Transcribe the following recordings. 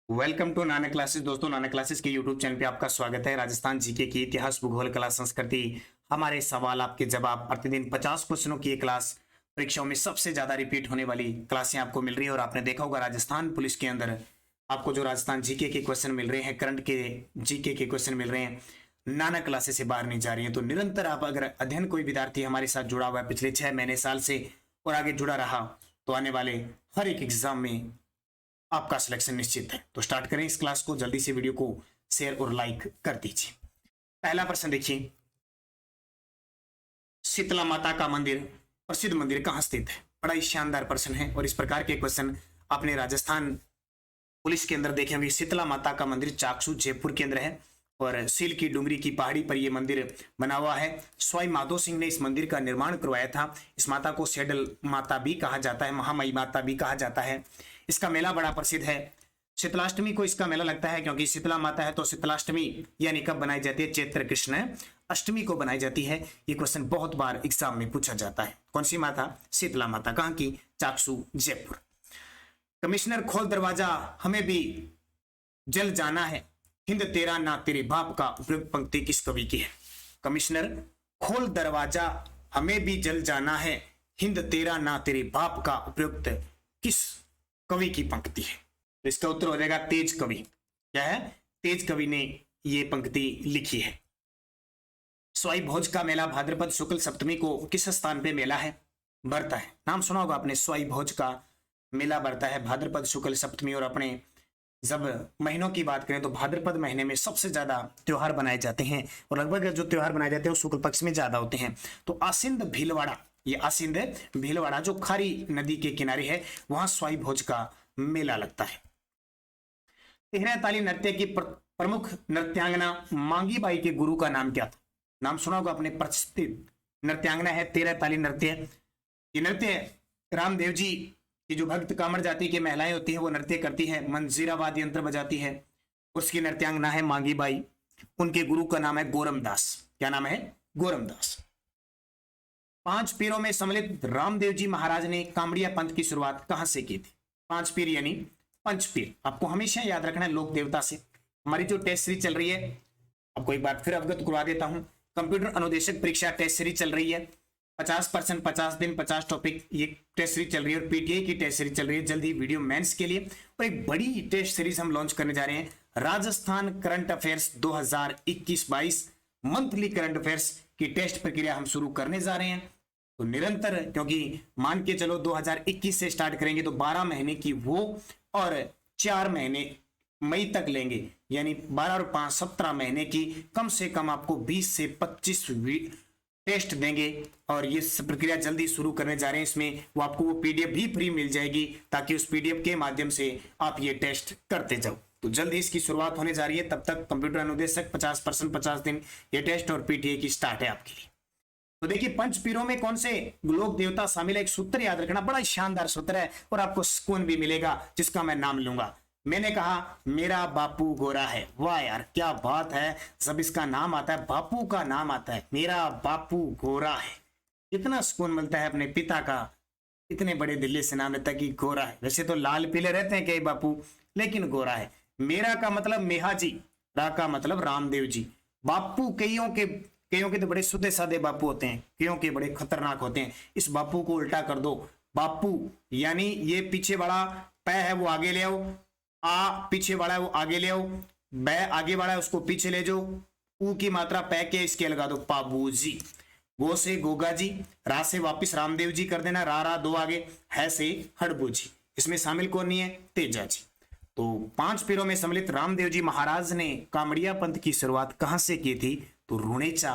Welcome to Nanak classes. दोस्तों, Nanak classes के YouTube channel पे आपका स्वागत है। राजस्थान जीके की इतिहास, भूगोल, कला, संस्कृति, हमारे सवाल आपके जवाब, प्रतिदिन 50 क्वेश्चनों की ये क्लास परीक्षाओं में सबसे ज्यादा रिपीट होने वाली क्लासें आपको मिल रही है। और आपने देखा होगा राजस्थान पुलिस के अंदर आपको जो राजस्थान जीके के क्वेश्चन मिल रहे हैं, करंट के जीके के क्वेश्चन मिल रहे हैं, नानक क्लासेस से बाहर नहीं जा रही है। तो निरंतर आप अगर अध्ययन कोई विद्यार्थी हमारे साथ जुड़ा हुआ है पिछले 6 महीने साल से और आगे जुड़ा रहा, तो आने वाले हर एक एग्जाम में आपका सिलेक्शन निश्चित है। तो स्टार्ट करें इस क्लास को। जल्दी से वीडियो को शेयर और लाइक कर दीजिए। पहला प्रश्न देखिए, शीतला माता का मंदिर, प्रसिद्ध मंदिर कहां स्थित है? बड़ा ही शानदार प्रश्न है और इस प्रकार के क्वेश्चन आपने राजस्थान पुलिस के अंदर देखे होंगे। शीतला माता का मंदिर चाकसू जयपुर के अंदर है और सील की डुंगरी की पहाड़ी पर यह मंदिर बना हुआ है। स्वाई माधो सिंह ने इस मंदिर का निर्माण करवाया था। इस माता को सेडल माता भी कहा जाता है, महामाई माता भी कहा जाता है। इसका मेला बड़ा प्रसिद्ध है। शीतलाष्टमी को इसका मेला लगता है, क्योंकि शीतला माता है तो शीतलाष्टमी यानी कब बनाई जाती है? चैत्र कृष्ण अष्टमी को बनाई जाती है। ये क्वेश्चन बहुत बार एग्जाम में पूछा जाता है। कौन सी माता? शीतला माता। कहाँ की? चाकसू जयपुर। कमिश्नर खोल दरवाजा, हमें भी जल जाना है, हिंद तेरा ना तेरे बाप का उपयुक्त पंक्ति किस कवि की है? कमिश्नर खोल दरवाजा, हमें भी जल जाना है, हिंद तेरा ना तेरे बाप का उपयुक्त किस कवि की पंक्ति है? तो इसका उत्तर हो जाएगा तेज कवि। क्या है? तेज कवि ने ये पंक्ति लिखी है। स्वाई भोज का मेला भाद्रपद शुक्ल सप्तमी को किस स्थान पे मेला है बढ़ता है? नाम सुना होगा आपने, स्वाई भोज का मेला बढ़ता है भाद्रपद शुक्ल सप्तमी। और अपने जब महीनों की बात करें तो भाद्रपद महीने में सबसे ज्यादा त्योहार बनाए जाते हैं और लगभग जो त्योहार बनाए जाते हैं वो शुक्ल पक्ष में ज्यादा होते हैं। तो आसिंद भीलवाड़ा, ये आसिंद भीलवाड़ा जो खारी नदी के किनारे है, वहां स्वाई भोज का मेला लगता है। तेहरा ताली नृत्य की प्रमुख नृत्यांगना मांगी बाई के गुरु का नाम क्या था? नाम सुना होगा अपने, प्रसिद्ध नृत्यांगना है तेरह ताली नृत्य। ये नृत्य रामदेव जी की जो भक्त कामड़ जाति की महिलाएं होती है वो नृत्य करती है, मंजीरावाद यंत्र बजाती है। उसकी नृत्यांगना है मांगी बाई। उनके गुरु का नाम है गोरमदास। क्या नाम है? गोरमदास। पांच पीरों में सम्मिलित रामदेव जी महाराज ने कामड़िया पंथ की शुरुआत कहां से की थी? पांच पीर यानी पंच पीर आपको हमेशा याद रखना है, लोक देवता से। हमारी जो टेस्ट सीरीज चल रही है, आपको एक बार फिर अवगत करवा देता हूं, कंप्यूटर अनुदेशक परीक्षा टेस्ट सीरीज चल रही है। 50% 50 दिन 50 टॉपिक, ये टेस्ट सीरीज चल रही है और पीटीए की टेस्ट सीरीज चल रही है। जल्द ही वीडियो मेंस के लिए और एक बड़ी टेस्ट सीरीज हम लॉन्च करने जा रहे हैं, Rajasthan current affairs 2021-22 monthly current affairs की टेस्ट प्रक्रिया हम शुरू करने जा रहे हैं। तो निरंतर, क्योंकि मान के चलो 2021 से स्टार्ट करेंगे तो 12 महीने की वो और 4 महीने मई तक लेंगे, यानी 12 और 5 17 महीने की कम से कम आपको 20 से 25 टेस्ट देंगे। और ये प्रक्रिया जल्दी शुरू करने जा रहे हैं। इसमें वो आपको वो पीडीएफ भी फ्री मिल जाएगी, ताकि उस पीडीएफ के माध्यम से आप ये टेस्ट करते जाओ। तो जल्दी इसकी शुरुआत होने जा रही है। तब तक कंप्यूटर अनुदेशक 50% 50 दिन, ये टेस्ट और पीटीए की स्टार्ट है आपके लिए। तो देखिए, पंच पीरों में कौन से लोक देवता शामिल है? एक सूत्र याद रखना, बड़ा शानदार सूत्र है और आपको सुकून भी मिलेगा, जिसका मैं नाम लूंगा। मैंने कहा मेरा बापू गोरा है। वाह यार, क्या बात है। जब इसका नाम आता है, बापू का नाम आता है, मेरा बापू गोरा है, इतना सुकून मिलता है अपने पिता का इतने बड़े दिल्ली से नाम लेता है कि गोरा है। वैसे तो लाल पीले रहते हैं कई बापू, लेकिन गोरा है। मेरा का मतलब मेहा जी, रा का मतलब रामदेव जी। बापू कईयों के तो बड़े सीधे साधे बापू होते हैं, कईयों के बड़े खतरनाक होते हैं। इस बापू को उल्टा कर दो, बापू यानी ये पीछे वाला पै है वो आगे ले आओ, आ पीछे वाला है वो आगे ले आओ, बै आगे वाला है उसको पीछे ले जाओ, ऊ की मात्रा पै के इसके लगा दो, पाबू जी। गो से गोगा जी, रा से वापिस रामदेव जी कर देना, रा रा दो आगे, है से हड़बू जी। इसमें शामिल कौन नहीं है? तेजा जी। तो पांच पीरों में सम्मिलित रामदेव जी महाराज ने कामड़िया पंथ की शुरुआत कहां से की थी? तो रुणेचा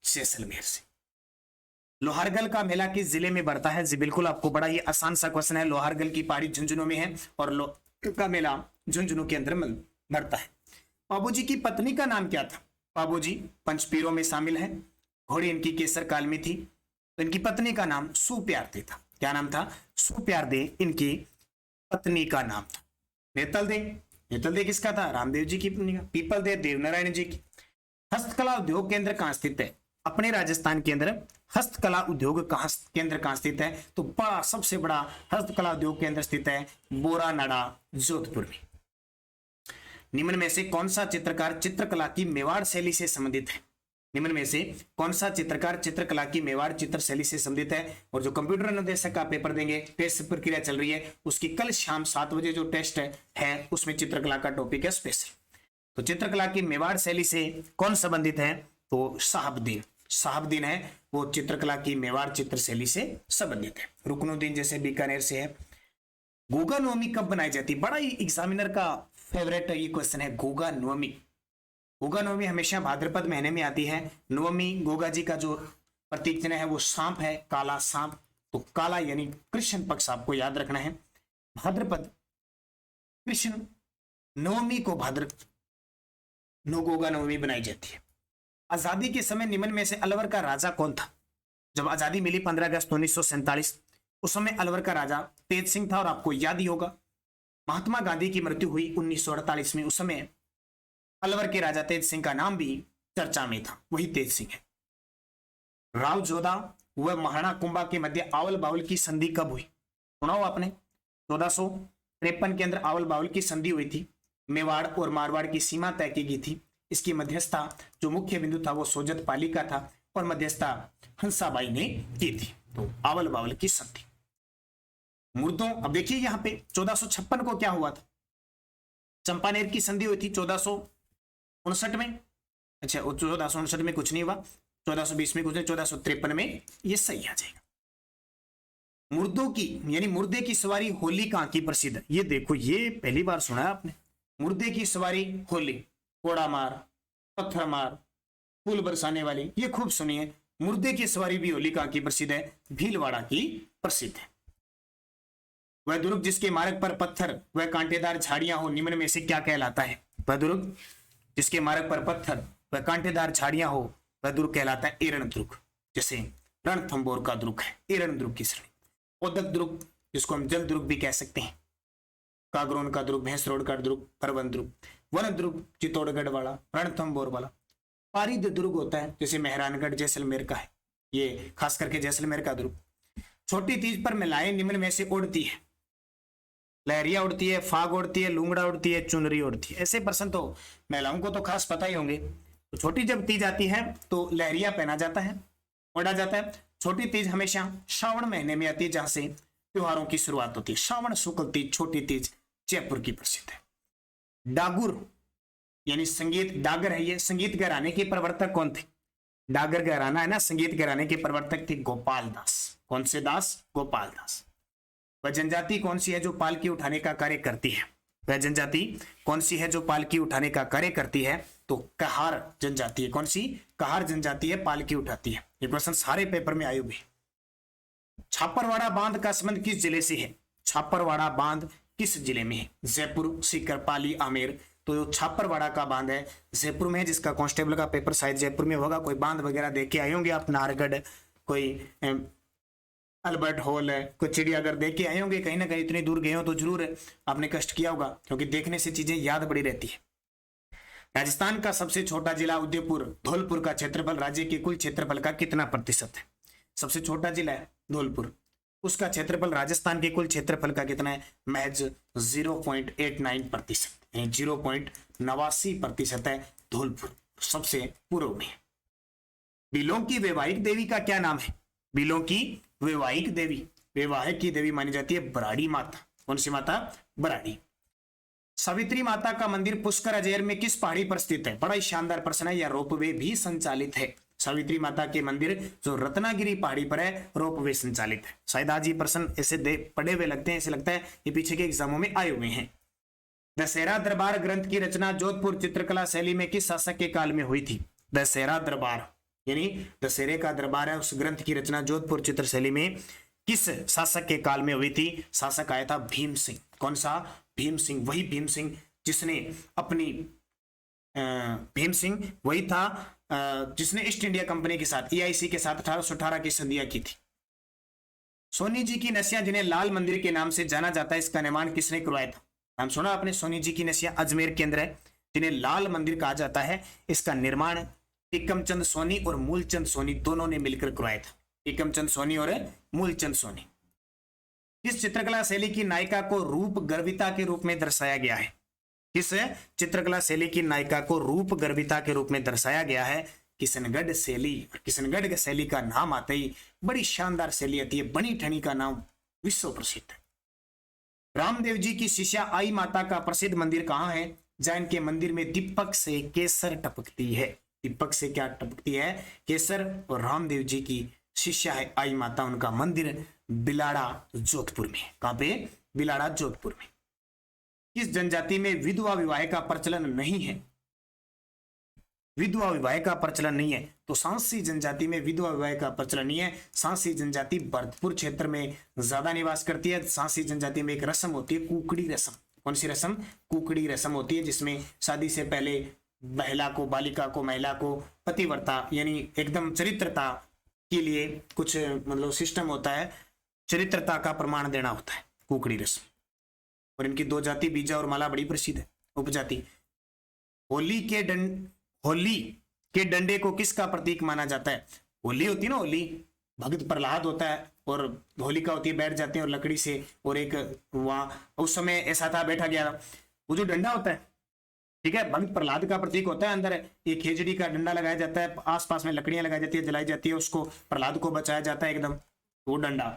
जैसलमेर से। लोहारगल का मेला किस जिले में बढ़ता है? जी बिल्कुल, आपको बड़ा ही आसान सा क्वेश्चन है। लोहारगल की पहाड़ी झुंझुनू में है और का मेला झुंझुनू के अंदर बढ़ता है। पाबूजी की पत्नी का नाम क्या था? पाबूजी पंचपीरों में शामिल है। घोड़ी इनकी केसर काल में थी। तो इनकी पत्नी का नाम सुप्यारदे था। क्या नाम था? सुप्यारदे इनकी पत्नी का नाम था। नेतल दे किसका था? रामदेव जी की पत्नी का। पीपल दे देवनारायण जी की। हस्तकला उद्योग केंद्र कहां स्थित है? अपने राजस्थान के अंदर हस्तकला उद्योग केंद्र कहां स्थित है? तो बड़ा सबसे बड़ा हस्तकला उद्योग केंद्र स्थित है बोरानाड़ा जोधपुर में। निम्न में से कौन सा चित्रकार चित्रकला की मेवाड़ शैली से संबंधित है? निम्न में से कौन सा चित्रकार चित्रकला की मेवाड़ चित्र शैली से संबंधित है? और जो कंप्यूटर अनुदेशक का पेपर देंगे, टेस्ट प्रक्रिया चल रही है, उसकी कल शाम 7 बजे जो टेस्ट है उसमें चित्रकला का टॉपिक है स्पेशल। तो चित्रकला की मेवाड़ शैली से कौन संबंधित है? तो शहाबुद्दीन, शहाबुद्दीन है वो चित्रकला की मेवाड़ चित्र शैली से संबंधित है। रुकनुद्दीन जैसे बीकानेर से है। गोगा नवमी कब बनाई जाती है? बड़ा ही एग्जामिनर का फेवरेट ये क्वेश्चन है, गोगा नवमी। गोगा नवमी हमेशा भाद्रपद महीने में आती है। नवमी गोगा जी का जो प्रतीक चिन्ह है वो सांप है, काला सांप। तो काला यानी कृष्ण पक्ष आपको याद रखना है। भाद्रपद कृष्ण नवमी को गोगा नवमी बनाई जाती है। आजादी के समय निम्न में से अलवर का राजा कौन था? जब आजादी मिली 15 अगस्त 1947, उस समय अलवर का राजा तेज सिंह था। और आपको याद ही होगा महात्मा गांधी की मृत्यु हुई 1948 में, उस समय अलवर के राजा तेज सिंह का नाम भी चर्चा में था, वही तेज सिंह है। राव जोधा व महाराणा कुंभा के मध्य आवल बावल की संधि कब हुई? सुना हो आपने? 1453 के अंदर आवल बावल की संधि हुई थी। मेवाड़ और मारवाड़ की सीमा तय की गई थी। इसकी मध्यस्थता जो मुख्य बिंदु था वो सोजत पाली का था और मध्यस्थता हंसाबाई ने की थी। तो आवल बावल की संधि। मुर्दों, अब देखिए यहाँ पे 1456 को क्या हुआ था? चंपानेर की संधि हुई थी 1459 में। अच्छा, 1459 में कुछ नहीं हुआ, 1420 में कुछ नहीं, 1453 में ये सही आ जाएगा। मुर्दों की यानी मुर्दे की सवारी होली कहां की प्रसिद्ध है? ये देखो, ये पहली बार सुना है आपने। मुर्दे की सवारी होली, कोड़ा मार, पत्थर मार, फूल बरसाने वाली, ये खूब सुनिए। मुर्दे की सवारी भी होली कहां की प्रसिद्ध है? भीलवाड़ा की प्रसिद्ध है। वह दुर्ग जिसके मार्ग पर पत्थर वह कांटेदार झाड़ियां हो, निम्न में से क्या कहलाता है? वह दुर्ग जिसके मार्ग पर पत्थर वह कांटेदार झाड़ियां हो, वह दुर्ग कहलाता है एरण दुर्ग। जैसे रणथंबोर का दुर्ग है, एरण दुर्ग की श्रेणी। उदक दुर्ग जिसको हम जल दुर्ग भी कह सकते हैं, कागरोन का दुर्ग, भैंसरोड का दुर्ग, परवन दुर्ग, वन दुर्ग चित्तौड़गढ़ वाला, रणथंबोर वाला। पारिद दुर्ग होता है जैसे मेहरानगढ़ जैसलमेर का है, ये खास करके जैसलमेर का दुर्ग। छोटी तीज पर महिलाएं निम्न में से उड़ती है? लहरिया उड़ती है, फाग उड़ती है, लूंगड़ा उड़ती है, चुनरी उड़ती है। ऐसे प्रश्न तो महिलाओं को तो खास पता ही होंगे। तो छोटी जब तीज आती है तो लहरिया पहना जाता है, उड़ा जाता है। छोटी तीज हमेशा श्रावण महीने में आती है जहां से त्योहारों की शुरुआत होती है। श्रावण शुक्ल तीज, छोटी तीज जयपुर की प्रसिद्ध है। डागुर यानी संगीत, डागर है ये। संगीत घराने के प्रवर्तक कौन थे? डागर घराना है ना, संगीत घराने के प्रवर्तक थे गोपाल दास। कौन से दास? गोपाल दास। वह जनजाति कौन सी है जो पालकी उठाने का कार्य करती है? वह जनजाति कौन सी है जो पालकी उठाने का कार्य करती है? तो कहार जनजाति है। कौन सी? कहार जनजाति है, पालकी उठाती है। ये क्वेश्चन सारे पेपर में आए हुए। छापरवाड़ा बांध का संबंध किस जिले से है? छापरवाड़ा बांध किस जिले में है? जयपुर, सीकर, पाली, आमेर। तो छापरवाड़ा का बांध है जयपुर में है, जिसका कांस्टेबल का पेपर शायद जयपुर में होगा। कोई बांध वगैरह देख के आए होंगे आप, नाहरगढ़, कोई अल्बर्ट हॉल है, कोई चिड़ियाघर देख के आए होंगे। कहीं ना कहीं इतनी दूर गए हो तो जरूर आपने कष्ट किया होगा, क्योंकि देखने से चीजें याद बड़ी रहती है। राजस्थान का सबसे छोटा जिला उदयपुर, धौलपुर का क्षेत्रफल राज्य के कुल क्षेत्रफल का कितना प्रतिशत है? सबसे छोटा जिला है धौलपुर, उसका क्षेत्रफल राजस्थान के कुल क्षेत्रफल का कितना है? महज 0.89%, 0.89% है धौलपुर, सबसे पूर्व में। बिलों की वैवाहिक देवी का क्या नाम है? बिलों की वैवाहिक देवी, वैवाहिक की देवी मानी जाती है बराड़ी माता। कौन सी माता? बराड़ी। सावित्री माता का मंदिर पुष्कर अजमेर में किस पहाड़ी पर स्थित है? बड़ा ही शानदार प्रश्न है। यह रोपवे भी संचालित है। सावित्री माता के मंदिर जो रत्नागिरी पहाड़ी पर है, रोपवे संचालित है। शायद आज ये प्रश्न ऐसे पढ़े हुए लगते हैं, ऐसे लगता है ये पीछे के एग्जामों में आए हुए हैं। दशहरा दरबार ग्रंथ की रचना जोधपुर चित्रकला शैली में किस शासक के काल में हुई थी? दशहरा दरबार यानी दशहरे का दरबार है, उस ग्रंथ की रचना जोधपुर चित्र शैली में किस शासक के काल में हुई थी? शासक आया था भीम सिंह। कौन सा? भीम सिंह। वही भीम सिंह जिसने अपनी भीम सिंह वही था जिसने ईस्ट इंडिया कंपनी के साथ, EIC के साथ 1818 की संधियां की थी। सोनी जी की नसियां जिन्हें लाल मंदिर के नाम से जाना जाता है, इसका निर्माण किसने करवाया था? नाम सुना आपने? सोनी जी की नसियां अजमेर के अंदर है, जिन्हें लाल मंदिर कहा जाता है। इसका निर्माण टीकमचंद सोनी और मूलचंद सोनी दोनों ने मिलकर करवाया था। टीकमचंद सोनी और मूलचंद सोनी। किस चित्रकला शैली की नायिका को रूप गर्विता के रूप में दर्शाया गया है? किस चित्रकला शैली की नायिका को रूप गर्भिता के रूप में दर्शाया गया है? किशनगढ़ शैली। किशनगढ़ की शैली का नाम आते ही बड़ी शानदार शैली आती है, बनी ठनी का नाम विश्व प्रसिद्ध है। रामदेव जी की शिष्या आई माता का प्रसिद्ध मंदिर कहाँ है? जैन के मंदिर में दीपक से केसर टपकती है। दीपक से क्या टपकती है? केसर। और रामदेव जी की शिष्या है आई माता, उनका मंदिर बिलाड़ा जोधपुर में। कहां पे? बिलाड़ा जोधपुर में। किस जनजाति में विधवा विवाह का प्रचलन नहीं है? विधवा विवाह का प्रचलन नहीं है तो सांसी जनजाति में विधवा विवाह का प्रचलन नहीं है। सांसी जनजाति भरतपुर क्षेत्र में ज्यादा निवास करती है। सांसी जनजाति में एक रस्म होती है, कुकड़ी रस्म। कौन सी रस्म? कुकड़ी रस्म होती है, जिसमें शादी से पहले महिला को, बालिका को, महिला को पतिव्रता यानी एकदम चरित्रता के लिए कुछ मतलब सिस्टम होता है, चरित्रता का प्रमाण देना होता है, कुकड़ी रस्म। और इनकी दो जाति बीजा और माला बड़ी प्रसिद्ध है, उपजाति। होली के डंडे को किसका प्रतीक माना जाता है? होली होती है ना, होली भगत प्रहलाद होता है और होलिका होती है, बैठ जाते हैं और लकड़ी से, और एक वहां उस समय ऐसा था बैठा गया, वो जो डंडा होता है, ठीक है, भगत प्रहलाद का प्रतीक होता है। अंदर एक खेजड़ी का डंडा लगाया जाता है, आसपास में लकड़ियां लगाई जाती है, जलाई जाती है, उसको प्रहलाद को बचाया जाता है एकदम, वो डंडा।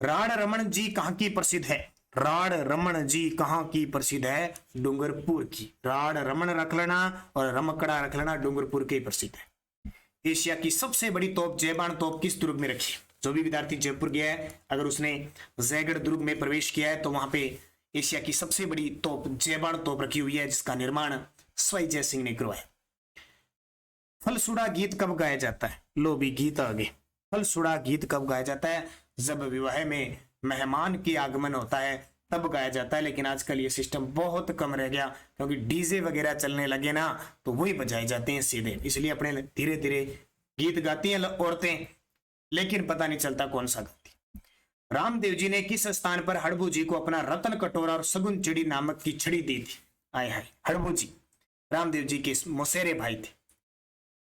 राण रमन जी कहाँ की प्रसिद्ध है? राण रमन जी कहाँ की प्रसिद्ध है? डूंगरपुर की। राण रमन रख लेना और रमकड़ा रख लेना, डूंगरपुर के प्रसिद्ध है। एशिया की सबसे बड़ी तोप जयबान तोप किस दुर्ग में रखी? जो भी विद्यार्थी जयपुर गया है, अगर उसने जयगढ़ दुर्ग में प्रवेश किया है तो वहां पे एशिया की सबसे बड़ी तोप जयबान तोप रखी हुई है, जिसका निर्माण स्वयं जय सिंह ने करवाया। फलसुड़ा गीत कब गाया जाता है? लो भी गीत आगे। फलसुड़ा गीत कब गाया जाता है? जब विवाह में मेहमान की आगमन होता है तब गाया जाता है, लेकिन आजकल ये सिस्टम बहुत कम रह गया क्योंकि डीजे वगैरह चलने लगे ना, तो वही बजाए जाते हैं सीधे, इसलिए अपने धीरे धीरे गीत गाती हैं औरतें, लेकिन पता नहीं चलता कौन सा गाती। रामदेव जी ने किस स्थान पर हड़बू जी को अपना रतन कटोरा और सगुन चिड़ी नामक की छड़ी दी थी? आय हाय, हड़बू जी रामदेव जी के मौसेरे भाई थे।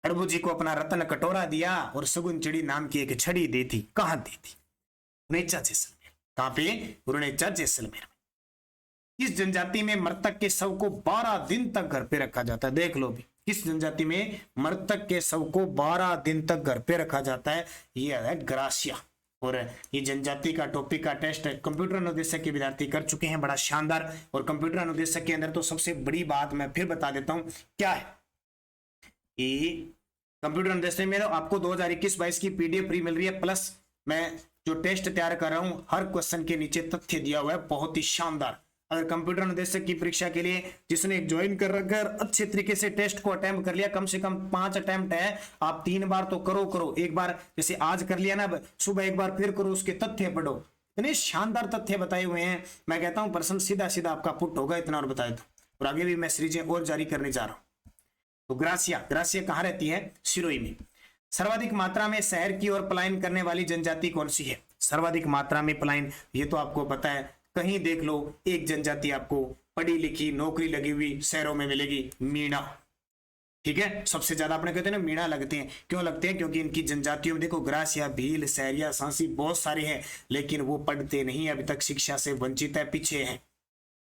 हड़बू जी को अपना रतन कटोरा दिया और सगुन चिड़ी नाम की एक छड़ी दी थी। कहां दी थी? रुनेचा जैसलमेर। कहां पे? रुनेचा जैसलमेर में। किस जनजाति में मृतक के शव को 12 दिन तक घर पे रखा जाता है? देख लो भी, किस जनजाति में मृतक के शव को 12 दिन तक घर पे रखा जाता है? यह है ग्रासिया। और ये जनजाति का टॉपिक का टेस्ट कंप्यूटर अनुदेशक के विद्यार्थी कर चुके हैं, बड़ा शानदार। और कंप्यूटर अनुदेशक के अंदर तो सबसे बड़ी बात मैं फिर बता देता हूं क्या है, कंप्यूटर अनुदेशक में आपको 2021-22 की पीडीएफ फ्री मिल रही है, प्लस मैं जो टेस्ट तैयार कर रहा हूं हर क्वेश्चन के नीचे तथ्य दिया हुआ है, बहुत ही शानदार। अगर कंप्यूटर अनुदेशक की परीक्षा के लिए जिसने ज्वाइन कर रखा है, अच्छे तरीके से टेस्ट को अटेम्प्ट कर लिया, कम से कम 5 अटेम्प्ट है, आप 3 बार तो करो। एक बार जैसे आज कर लिया ना, सुबह एक बार फिर करो, उसके तथ्य पढ़ो। इतने शानदार तथ्य बताए हुए हैं, मैं कहता हूं प्रश्न सीधा सीधा आपका पुट होगा, इतना और बताया था। और आगे भी मैं सीरीजें और जारी करने जा रहा हूं। तो ग्रासिया कहां रहती है? सिरोही में। सर्वाधिक मात्रा में शहर की ओर पलायन करने वाली जनजाति कौन सी है? सर्वाधिक मात्रा में पलायन, ये तो आपको पता है, कहीं देख लो एक जनजाति आपको पढ़ी लिखी नौकरी लगी हुई शहरों में मिलेगी, मीणा। ठीक है, सबसे ज्यादा अपने कहते हैं ना मीणा लगते हैं। क्यों लगते हैं? क्योंकि इनकी जनजातियों में देखो ग्रासिया, भील, सहरिया, सांसी बहुत सारे हैं, लेकिन वो पढ़ते नहीं, अभी तक शिक्षा से वंचित है, पीछे है।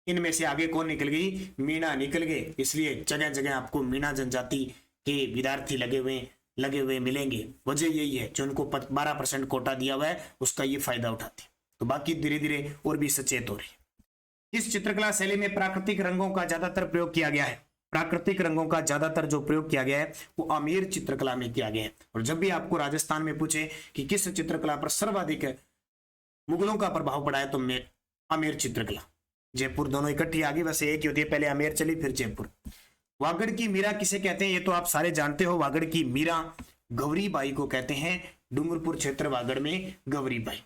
इनमें से आगे कौन निकल गई? मीणा निकल गए। इसलिए जगह जगह आपको मीणा जनजाति के विद्यार्थी लगे हुए मिलेंगे। वजह यही है, जो उनको 12% कोटा दिया हुआ है उसका ये फायदा उठाते हैं। तो बाकी धीरे धीरे और भी सचेत हो रही है। इस चित्रकला शैली में प्राकृतिक रंगों का ज्यादातर प्रयोग किया गया है? प्राकृतिक रंगों का ज्यादातर जो प्रयोग किया गया है वो आमेर चित्रकला में किया गया है। और जब भी आपको राजस्थान में पूछे कि किस चित्रकला पर सर्वाधिक मुगलों का प्रभाव पड़ा है, तो आमेर चित्रकला। जयपुर दोनों इकट्ठी आ गई, वैसे एक ही होती है, पहले आमेर चली फिर जयपुर। वागड़ की मीरा किसे कहते हैं? ये तो आप सारे जानते हो। वागड़ की मीरा गौरी बाई को कहते हैं। डूंगरपुर क्षेत्र वागड़ में गौरी बाई।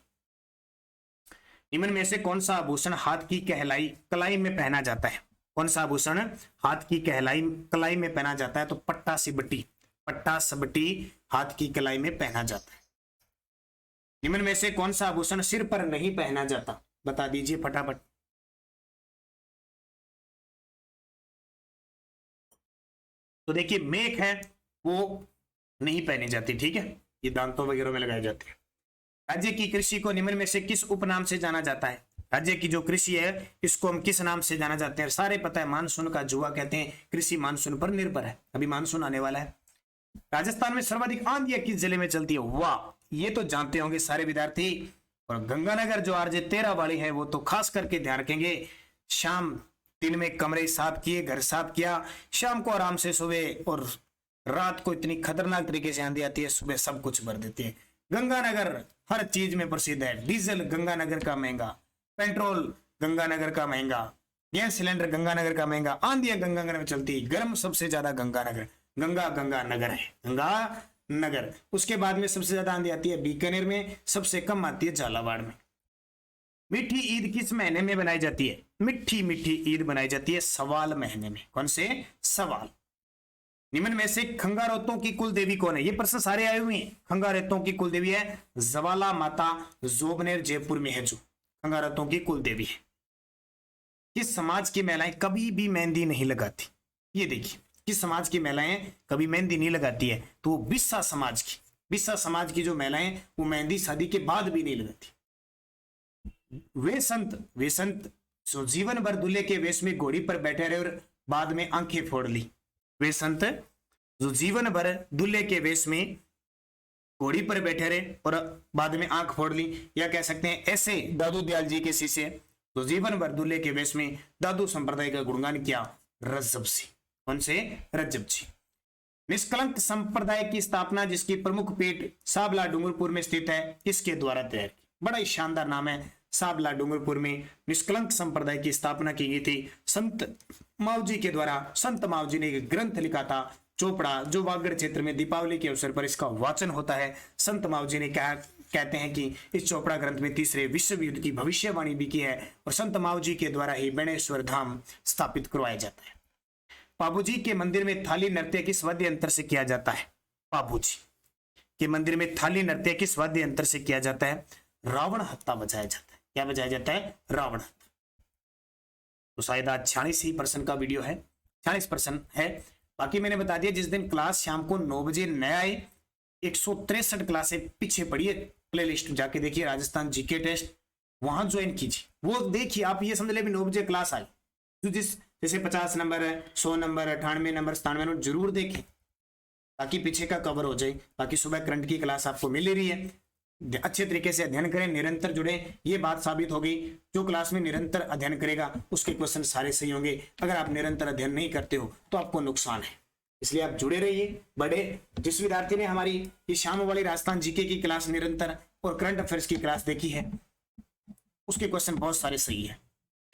निम्न में से कौन सा आभूषण हाथ की कलाई में पहना जाता है? कौन सा आभूषण हाथ की कलाई में पहना जाता है? तो पट्टा सबटी हाथ की कलाई में पहना जाता है। निम्न में से कौन सा आभूषण सिर पर नहीं पहना जाता? बता दीजिए फटाफट। तो देखिए मेख है, वो नहीं पहनी जाती, ठीक है, ये दांतों वगैरह में लगाए जाते हैं। राज्य की कृषि को निम्न में से किस उपनाम से जाना जाता है? राज्य की जो कृषि है इसको हम किस नाम से जाना जाते हैं? सारे पता है, मानसून का जुआ कहते हैं। कृषि मानसून पर निर्भर है, अभी मानसून आने वाला है। राजस्थान में सर्वाधिक आंधियां किस जिले में चलती है? वाह, ये तो जानते होंगे सारे विद्यार्थी। और गंगानगर जो आरजे 13 वाली है वो तो खास करके ध्यान रखेंगे। शाम दिन में कमरे साफ किए, घर साफ किया, शाम को आराम से सोए, और रात को इतनी खतरनाक तरीके से आंधी आती है, सुबह सब कुछ भर देती है। गंगानगर हर चीज में प्रसिद्ध है। डीजल गंगानगर का महंगा, पेट्रोल गंगानगर का महंगा, गैस सिलेंडर गंगानगर का महंगा, आंधियां गंगानगर में चलती, गर्म सबसे ज्यादा गंगानगर। गंगानगर है, गंगानगर। उसके बाद में सबसे ज्यादा आंधी आती है बीकानेर में, सबसे कम आती है झालावाड़ में। मीठी ईद किस महीने में बनाई जाती है? मीठी ईद बनाई जाती है सवाल महीने में। कौन से? सवाल। निम्न में से खंगारेतों की कुल देवी कौन है? ये प्रश्न सारे आए हुए हैं। खंगारेतों की कुल देवी है ज्वाला माता, जोबनेर जयपुर में है जो खंगारेतों की कुल देवी है। किस समाज की महिलाएं कभी भी मेहंदी नहीं लगाती? ये देखिए, किस समाज की महिलाएं कभी मेहंदी नहीं लगाती है? तो वो बिस्सा समाज की। बिस्सा समाज की जो महिलाएं वो मेहंदी शादी के बाद भी नहीं लगाती। वे संत जो जीवन भर दूल्हे के वेश में घोड़ी पर बैठे रहे और बाद में आंखें फोड़ ली। वे संत जो जीवन भर दूल्हे के वेश में घोड़ी पर बैठे रहे और बाद में आंख फोड़ ली, या कह सकते हैं ऐसे दादू दयाल जी के शिष्य जो जीवन भर दूल्हे के वेश में दादू संप्रदाय का गुणगान किया, रज्जब जी। कौन से? रज्जब जी। निष्कलंक संप्रदाय की स्थापना जिसकी प्रमुख पीठ साबला डूंगरपुर में स्थित है, किसके द्वारा तैयार की? बड़ा ही शानदार नाम है। साबला डूंगरपुर में निष्कलंक संप्रदाय की स्थापना की गई थी संत मावजी के द्वारा। संत मावजी ने एक ग्रंथ लिखा था चोपड़ा, जो वागड़ क्षेत्र में दीपावली के अवसर पर इसका वाचन होता है। संत मावजी ने कहते हैं कि इस चोपड़ा ग्रंथ में तीसरे विश्व युद्ध की भविष्यवाणी भी की है, और संत मावजी के द्वारा ही बेणेश्वर धाम स्थापित करवाया जाता है। पाबूजी के मंदिर में थाली नृत्य किस वाद्य यंत्र से किया जाता है? पाबूजी के मंदिर में थाली नृत्य किस वाद्य यंत्र से किया जाता है? रावण हत्ता बजाया जाता है। क्या बजाया जाता है? रावण हत्ता। तो शायद आज 46% का वीडियो है, 46% है। बाकी मैंने बता दिया जिस दिन क्लास शाम को 9 बजे नया आए, 163 क्लासें पीछे पड़ी है, प्ले लिस्ट जाके देखिए, राजस्थान जीके टेस्ट, वहां ज्वाइन कीजिए। वो देखिए, आप ये समझ ले 9 बजे क्लास आई, तो जैसे 50 नंबर है, 100 नंबर, 98 नंबर, 97 नंबर जरूर देखें ताकि पीछे का कवर हो जाए। बाकी सुबह करंट की क्लास आपको मिल रही है, अच्छे तरीके से अध्ययन करें, निरंतर जुड़े। ये बात साबित हो गई, जो क्लास में निरंतर अध्ययन करेगा उसके क्वेश्चन सारे सही होंगे। अगर आप निरंतर अध्ययन नहीं करते हो तो आपको नुकसान है, इसलिए आप जुड़े रहिए। बड़े जिस विद्यार्थी ने हमारी ये शाम वाली राजस्थान जीके की क्लास निरंतर और करंट अफेयर्स की क्लास देखी है, उसके क्वेश्चन बहुत सारे सही है,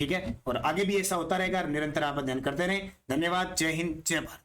ठीक है। और आगे भी ऐसा होता रहेगा, निरंतर आप अध्ययन करते रहें। धन्यवाद। जय हिंद, जय भारत।